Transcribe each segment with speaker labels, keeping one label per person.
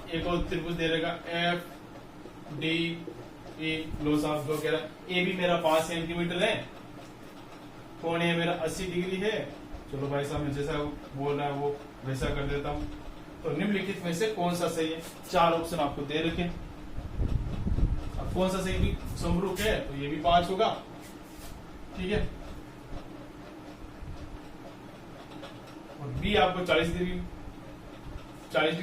Speaker 1: एक और त्रिभुज दे रहेगा एफ डी ए, लो साफ दो कह रहा ए भी मेरा 5 सेंटीमीटर है, कोण ए मेरा 80 डिग्री है। चलो भाई साहब मैं जैसा बोल रहा है वो वैसा कर देता हूं। तो निम्नलिखित में से कौन सा सही है? 4 ऑप्शन आपको दे रखे। अब कौन सा सही भी समरूप है तो ये भी 5 होगा, ठीक है। और बी आपको 40 डिग्री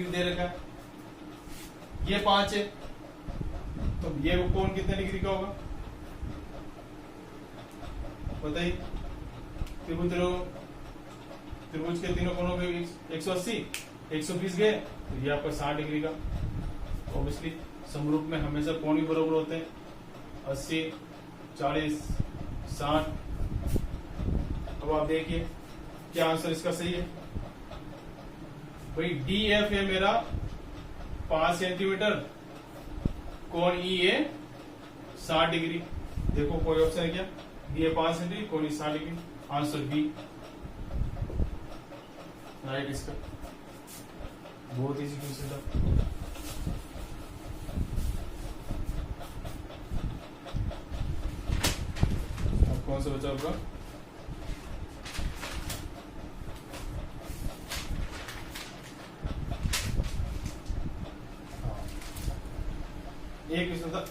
Speaker 1: दे रखा है, ये 5 है, तो ये कोण कितने डिग्री का होगा बताइए? त्रिभुज के तीनों कोणों के 180, 120 गए तो ये आपका 60 डिग्री का। ऑब्वियसली समरूप में हमेशा कोण भी बराबर होते हैं, 80, 40, 60। अब आप देखिए क्या आंसर इसका सही है भाई। डी एफ है मेरा 5 सेंटीमीटर, कोण ई है 60 डिग्री। देखो कोई ऑप्शन है क्या? डी है 5 सेंटीमीटर, कोण ई 60 डिग्री। आंसर बी राइट इसका। बहुत इजी क्वेश्चन था। अब कौन सा बचा आपका? एक क्वेश्चन था,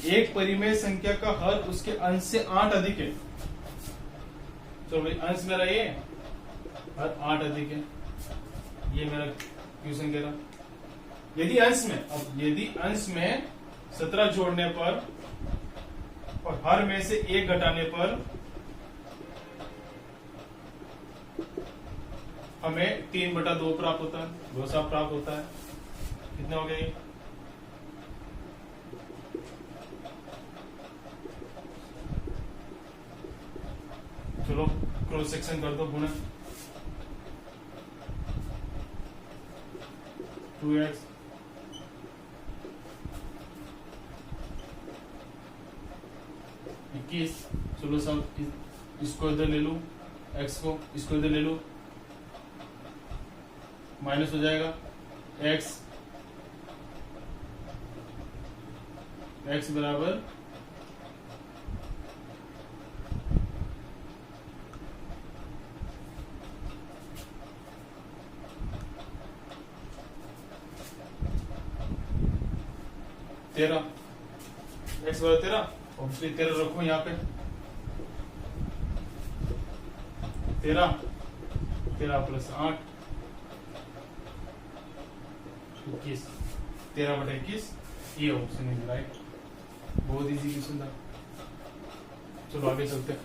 Speaker 1: एक परिमेय संख्या का हर उसके अंश से 8 अधिक है। तो भाई अंश मेरा ये हर 8 अधिक है, ये मेरा क्वेश्चन कह रहा। यदि अंश में 17 जोड़ने पर और हर में से 1 घटाने पर हमें 3/2 प्राप्त होता है, 2 साफ प्राप्त होता है। कितने हो गए? चलो क्रॉस सेक्शन कर दो पुनः। 2x चलो सब इसको इधर ले लूं, x को इसको इधर ले लूं, माइनस हो जाएगा x बराबर 13, x बराबर 13, ऑब्वियसली 13 रखो यहाँ पे। 13 प्लस 8 21, 13/21, ये ऑप्शन है राइट। बहुत इजी क्वेश्चन था। चलो आगे चलते हैं।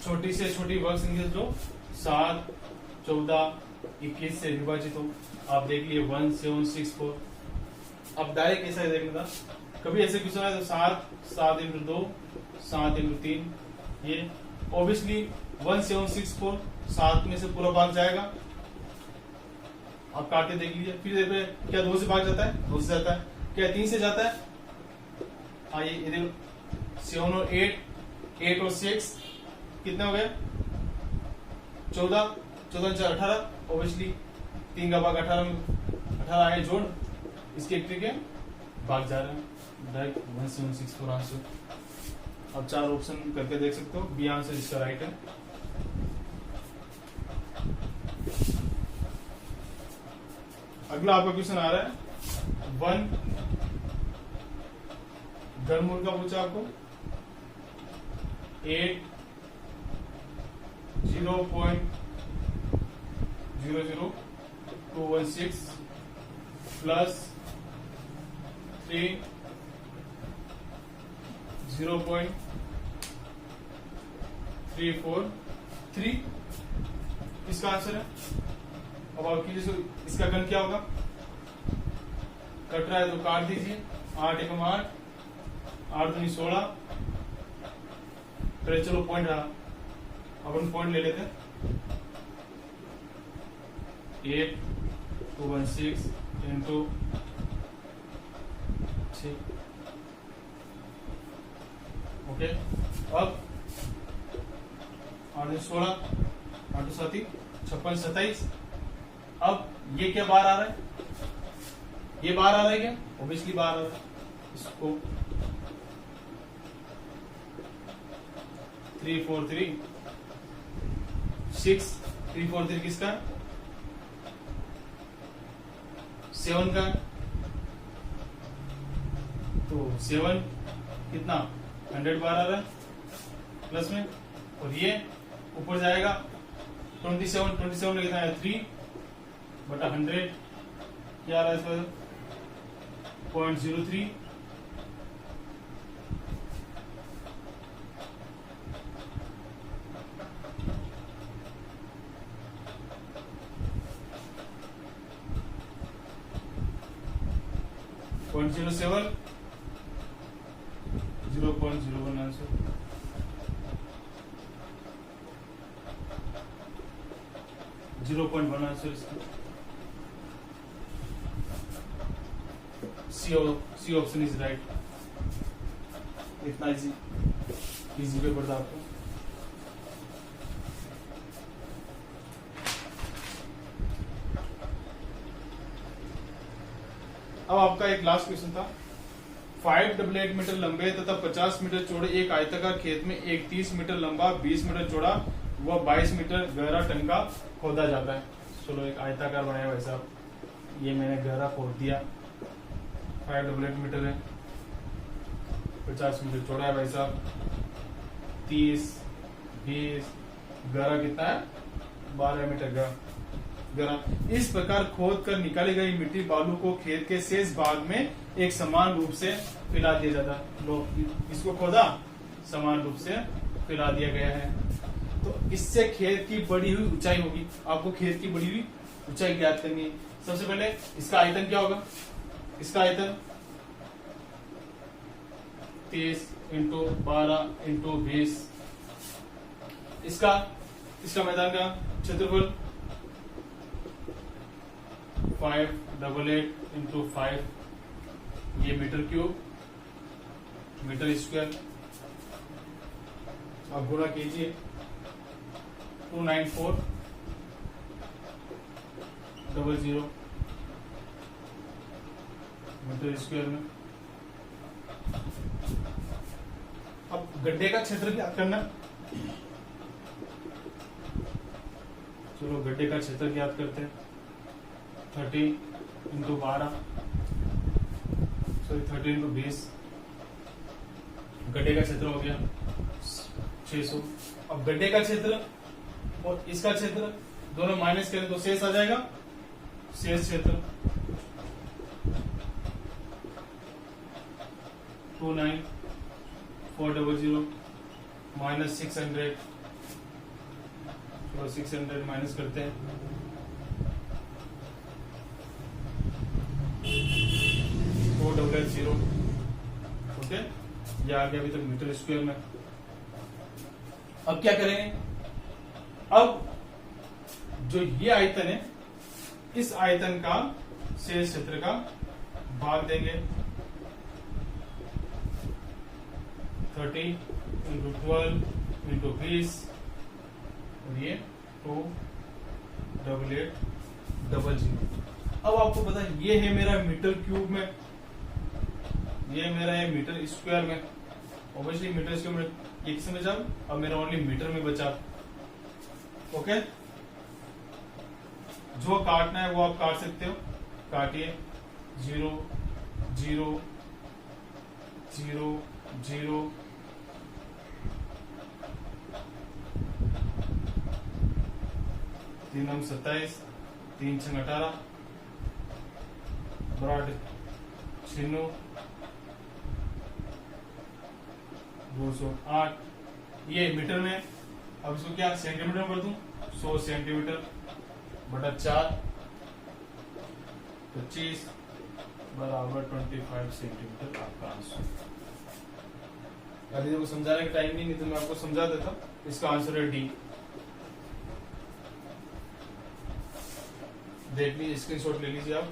Speaker 1: छोटी से छोटी वर्ग संख्या जो 7, 14, 21 से विभाजित हो, आप देख लिए 1, 7, 6, 4। अब डायरेक्ट ऐसा देखना था, कभी ऐसे क्वेश्चन आए तो 7, 7 × 2, 7 × 3, ये ऑब्वियसली 1, 7, 6, 4 7 में से पूरा भाग जाएगा। आप काट के देख लीजिए, फिर देखिए क्या 2 से भाग जाता है? 2 से जाता है। क्या 3 से जाता है? हाँ ये देखो 7 और 8 और 6 कितने हो गए? 14, 14 × 4 18। ऑब्वियसली 3 का भाग 18 है, जोड़ इसके एक के भाग जा रहे हैं डायरेक्ट 1, 7, 6, 4 आंसर। अब 4 ऑप्शन करके देख सकते हो, बी आंसर इसका राइट है। अगला आपका क्वेश्चन आ रहा है 1 घनमूल का पूछा आपको 8 0.00216 प्लस 3 0.343 इसका आंसर है। अब आप कीजिए इसका घन क्या होगा? कट रहा है तो काट दीजिए, 8 × 8, 8 दूनी 16। फिर चलो पॉइंट रहा, अपन पॉइंट ले लेते हैं। 8,216 इंटू 6। ओके, अब 16, 8 7 56 27। अब ये क्या बाहर आ रहा है, ये बाहर आ रहा है क्या, ऑब्वियसली बाहर आ रहा है। इसको 3 4 3 6, 3 4 3 किसका है, 7 का है। तो 7 कितना 100 बार आ रहा है प्लस में, और ये ऊपर जाएगा 27 में कितना है 3 बटा 100, क्या आ रहा है इसका 0.03। .07 0.01 आंसर। .1 आंसर इसका। C option is right. इतना इजी पेपर था आपको। अब आपका एक लास्ट क्वेश्चन था, 588 मीटर लंबे तथा 50 मीटर चौड़े एक आयताकार खेत में एक 30 मीटर लंबा 20 मीटर चौड़ा व 22 मीटर गहरा टंका खोदा जाता है। चलो एक आयताकार बनाया भाई साहब, ये मैंने गहरा खोद दिया, 588 मीटर है, 50 मीटर चौड़ा है भाई साहब, 30 20 गहरा कितना है 12 मीटर गहरा। इस प्रकार खोद कर निकाली गई मिट्टी बालू को खेत के शेष भाग में एक समान रूप से फैला दिया जाता है। लो इसको खोदा, समान रूप से फैला दिया गया है। तो इससे खेत की बढ़ी हुई ऊंचाई होगी। आपको खेत की बढ़ी हुई ऊंचाई ज्ञात करनी है। सबसे पहले इसका आयतन क्या होगा, इसका आयतन 30 × 12 × 20। इसका मैदान का क्षेत्रफल 588 × 5, ये मीटर क्यूब मीटर स्क्वायर। अब गुणा कीजिए 294 00 मीटर स्क्वायर में। अब गड्ढे का क्षेत्र ज्ञात करना। चलो गड्ढे का क्षेत्र ज्ञात करते हैं। 30 × 12 सॉरी 30 × 20, गड्ढे का क्षेत्र हो गया 600। अब गड्ढे का क्षेत्र और इसका क्षेत्र दोनों माइनस करें तो शेष आ जाएगा, शेष क्षेत्र 29400 माइनस 600। चलो 600 माइनस करते हैं, 400। ओके, ये आ गया अभी तक मीटर स्क्वायर में। अब क्या करेंगे, अब जो ये आयतन है, इस आयतन का शेष क्षेत्र का भाग देंगे 30 × 12 × 20, और ये 28800। अब आपको पता है ये है मेरा मीटर क्यूब में, ये मेरा है मीटर स्क्वायर में। ऑब्वियसली मीटर स्क्वायर में ये किस में बचा, अब मेरा ओनली मीटर में बचा। ओके, जो काटना है वो आप काट सकते हो, काटिए 0 0 0 0 3 9 27 3 6 18 बराबर 96 208। ये मीटर में, अब इसको क्या सेंटीमीटर में कर दूं, 100 सेंटीमीटर बटा 4 25 बराबर 25 सेंटीमीटर आपका आंसर। अभी देखो समझाने का टाइम नहीं तो मैं आपको समझा देता। इसका आंसर है डी। देख लीजिए, स्क्रीनशॉट ले लीजिए आप।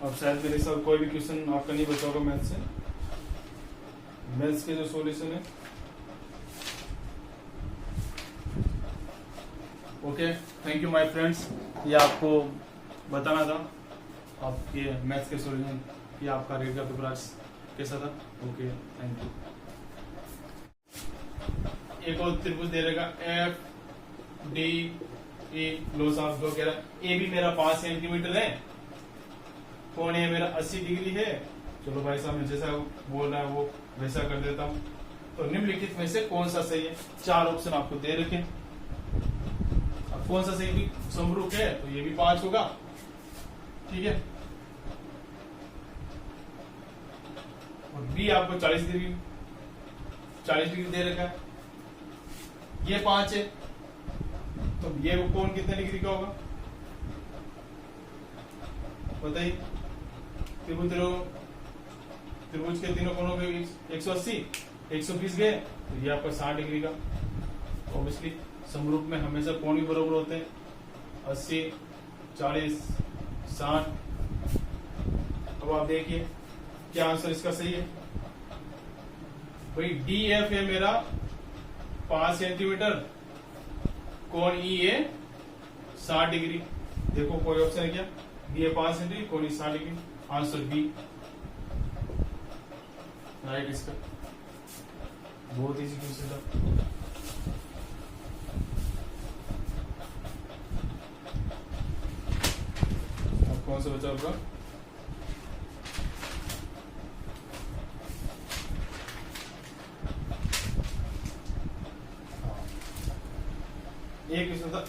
Speaker 1: अब शायद मेरे साथ कोई भी क्वेश्चन आपका नहीं बचा होगा मैथ्स से। मैथ्स के जो सॉल्यूशन है, okay, thank you my friends. ये आपको बताना था आपके मैथ्स के सॉल्यूशन कि आपका रेट का पेपर आज कैसा था। Okay, thank you. एक और त्रिभुज दे रहेगा F D A, loss of जो कह रहा है ए भी मेरा 5 सेंटीमीटर है, कोण है मेरा 80 डिग्री है। चलो भाई साहब मैं जैसा बोल रहा है वो वैसा कर देता हूं। तो निम्नलिखित में से कौन सा सही है? 4 ऑप्शन आपको दे रखे। अब कौन सा सही भी समरूप है तो ये भी 5 होगा, ठीक है। और बी आपको 40 डिग्री दे रखा है, ये 5 है, तो ये कोण कितने डिग्री का होगा बताइए? त्रिभुज के तीनों कोणों के बीच 180, 120 गए तो ये आपका 60 डिग्री का। ऑब्वियसली समरूप में हमेशा कोण भी बराबर होते हैं, 80, 40, 60। अब आप देखिए क्या आंसर इसका सही है भाई। डी एफ है मेरा 5 सेंटीमीटर, कोण ई है 60 डिग्री। देखो कोई ऑप्शन है क्या? बी है 5 सेंटीमीटर, कोण ई 60 डिग्री। आंसर बी राइट इसका। बहुत इजी क्वेश्चन था। अब कौन सा बचा होगा? एक क्वेश्चन था,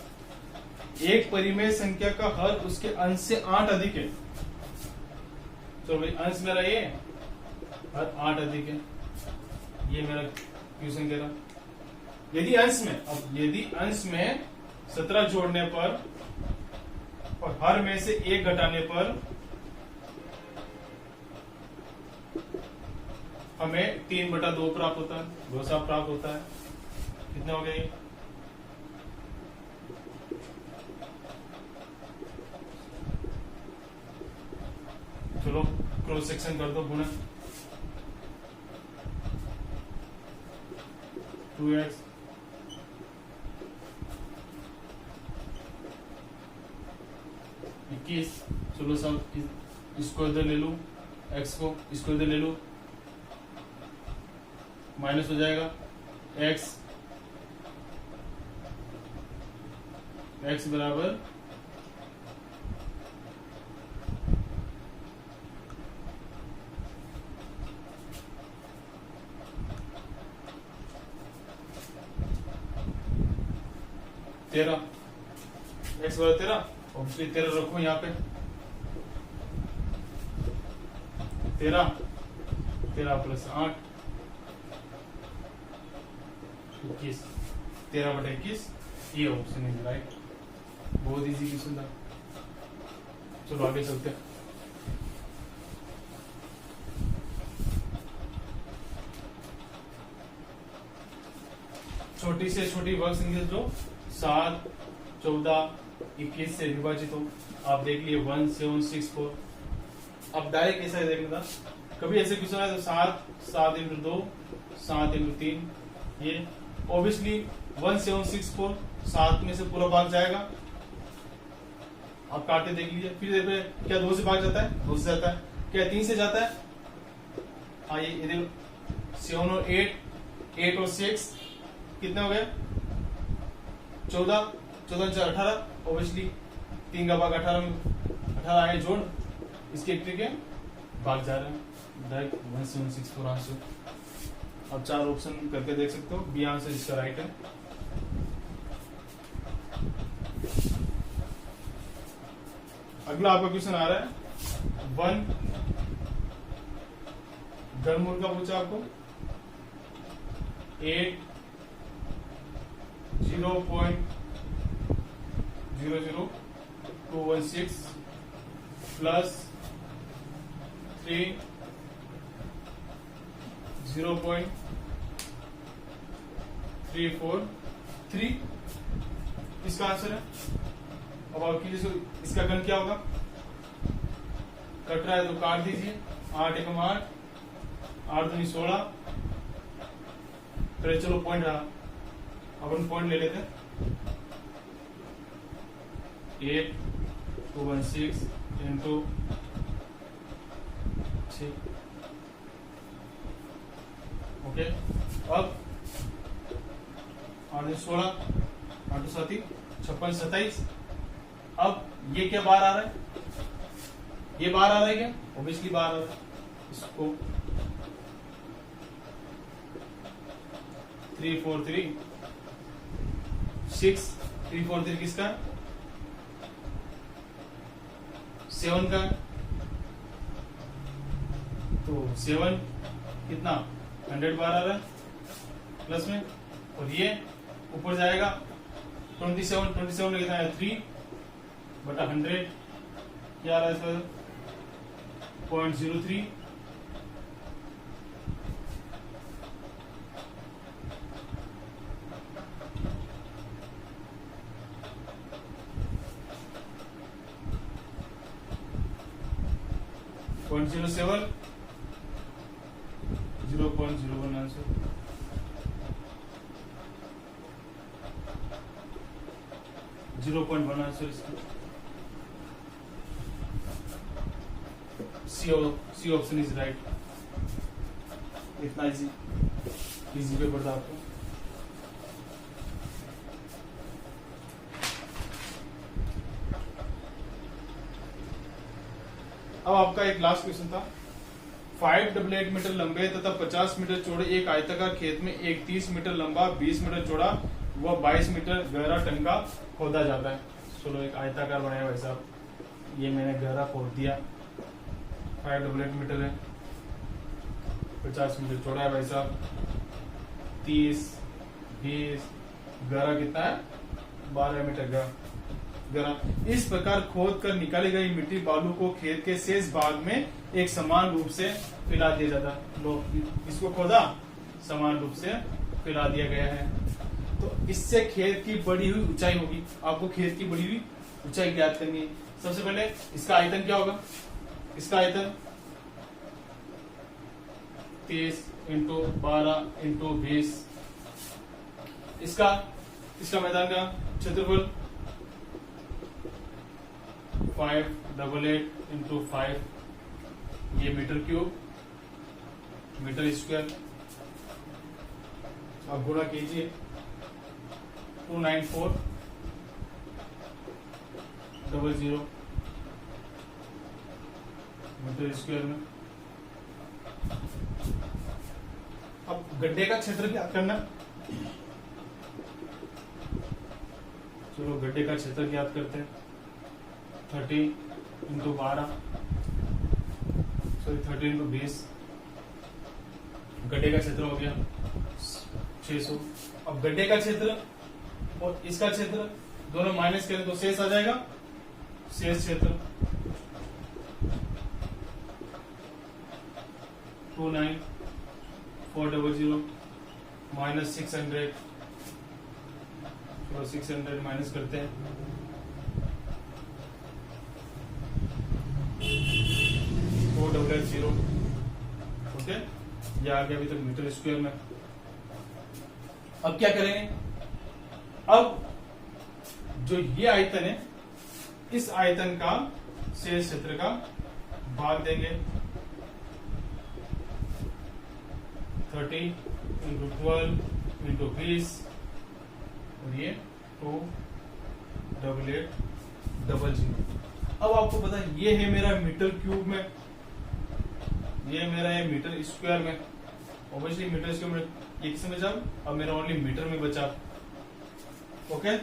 Speaker 1: एक परिमेय संख्या का हर उसके अंश से 8 अधिक है। तो भाई अंश मेरा ये, हर 8 अधिक है, ये मेरा क्वेश्चन कह रहा। यदि अंश में 17 जोड़ने पर और हर में से 1 घटाने पर हमें 3/2 प्राप्त होता है, 2 प्राप्त होता है। कितने हो गए? चलो क्रॉस सेक्शन कर दो गुणा। 2x चलो सब इसको इधर ले लूं, x को इसको इधर ले लूं, माइनस हो जाएगा x बराबर तेरह, x बराबर 13। ऑब्वियसली 13 रखो यहाँ पे, 13 + 8 21, 13/21। ये ऑप्शन है राइट। बहुत इजी क्वेश्चन था। चलो आगे चलते हैं। छोटी से छोटी वर्ग संख्या जो 7, 14, 21 से विभाजित हो। आप देख लिए 1, 7, 6, 4। अब डायरेक्ट ऐसा देखना था, कभी ऐसे क्वेश्चन आए तो 7, 7 × 2, 7 × 3। ये ऑब्वियसली 1, 7, 6, 4 7 में से पूरा भाग जाएगा। आप काटे देख लीजिए। फिर देखो क्या 2 से भाग जाता है? 2 से जाता है। क्या 3 से जाता है? हाँ ये देखो 7 और 8 और 6 कितने हो गए? 14, 14 × 18। ऑब्वियसली 3 का भाग 18 आए जोड़, इसके एक के भाग जा रहे हैं डायरेक्ट 1, 7, 6, 4 आंसर। अब 4 ऑप्शन करके देख सकते हो, बी आंसर इसका राइट है। अगला आपका क्वेश्चन आ रहा है 1 घनमूल का पूछा आपको। 8 0.00216 प्लस 3 0.343 इसका आंसर है। अब आप कीजिए इसका घन क्या होगा? कट रहा है तो काट दीजिए। 8 एकम 8, 8 दूनी 16। फिर चलो पॉइंट रहा, अपन पॉइंट ले लेते हैं। 8216 इंटू 6। ओके, अब 8 दूनी 16, 8 7 56 27। अब ये क्या बाहर आ रहा है, ये बाहर आ रहा है क्या, ऑब्वियसली बाहर आ रहा है। इसको 3 4 3 6, 3 4 3 किसका, 7 का। तो 7 कितना 100 बार आ रहा है प्लस में, और ये ऊपर जाएगा 27, 27 में कितना है 3 बटा 100, क्या आ रहा है सर 0.03। .07 0.01 आंसर। .1 आंसर इसका। C option is right. इतना इजी पेपर था आपको। अब आपका एक लास्ट क्वेश्चन था। 588 मीटर लंबे तथा 50 मीटर चौड़े एक आयताकार खेत में एक 30 मीटर लंबा 20 मीटर चौड़ा व 22 मीटर गहरा टंका खोदा जाता है। चलो एक आयताकार बनाया भाई साहब, ये मैंने गहरा खोद दिया। 588 मीटर है, 50 मीटर चौड़ा है भाई साहब, 30 20 गहरा कितना है 12 मीटर गहरा। इस प्रकार खोद कर निकाली गई मिट्टी बालू को खेत के शेष भाग में एक समान रूप से फैला दिया जाता है। लो इसको खोदा, समान रूप से फैला दिया गया है। तो इससे खेत की बढ़ी हुई ऊंचाई होगी। आपको खेत की बढ़ी हुई ऊंचाई ज्ञात करनी है। सबसे पहले इसका आयतन क्या होगा, इसका आयतन 30 इंटू 12 इंटू 20। इसका मैदान का क्षेत्रफल 588 इंटू 5, ये मीटर क्यूब मीटर स्क्वायर। आप गुणा कीजिए 29400 मीटर स्क्वायर में। अब गड्ढे का क्षेत्र क्या करना, चलो गड्ढे का क्षेत्र ज्ञात करते हैं। 30 इंटू 12 सॉरी 30 इंटू 20, गड्ढे का क्षेत्र हो गया 600। अब गड्ढे का क्षेत्र और इसका क्षेत्र दोनों माइनस करें तो शेष आ जाएगा, शेष क्षेत्र 29400 माइनस 600, तो 600 माइनस करते हैं 400। ओके, ये आ गया अभी तक मीटर स्क्वायर में। अब क्या करेंगे, अब जो ये आयतन है इस आयतन का शेष क्षेत्र का भाग देंगे 30 इंटू 12 इंटू 20, और ये 28800। अब आपको पता है ये है मेरा मीटर क्यूब में, ये मेरा है मीटर स्क्वायर में। ऑब्वियसली मीटर स्क्वायर में ये किस में जाओ, अब मेरा ओनली मीटर में बचा। ओके,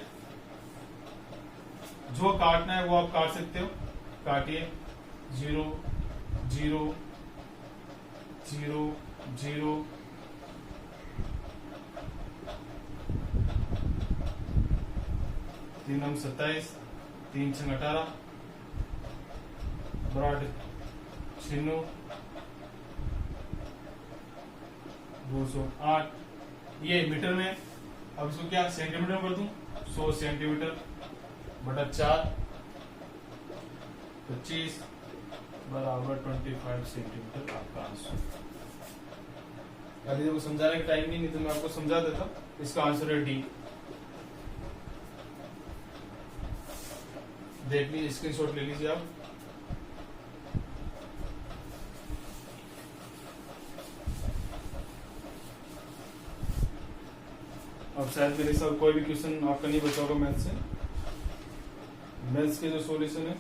Speaker 1: जो काटना है वो आप काट सकते हो, काटिए 0 0 0 0 3 9 27 3 6 18 ब्रॉड 96 208। ये मीटर में, अब इसको क्या सेंटीमीटर में कर दूं, 100 सेंटीमीटर बटा 4 25 बराबर 25 सेंटीमीटर आपका आंसर। अभी देखो समझाने का टाइम नहीं तो मैं आपको समझा देता। इसका आंसर है डी। देख लीजिए, स्क्रीनशॉट ले लीजिए आप। अब शायद मेरे साथ कोई भी क्वेश्चन आपका नहीं बचा होगा मैथ्स से। मैथ्स के जो सॉल्यूशन है,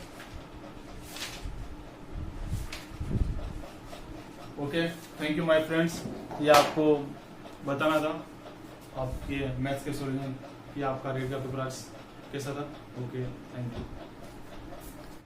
Speaker 1: okay, thank you my friends. ये आपको बताना था आपके मैथ्स के सॉल्यूशन, ये आपका रीड का पेपर आज कैसा था। Okay, thank you.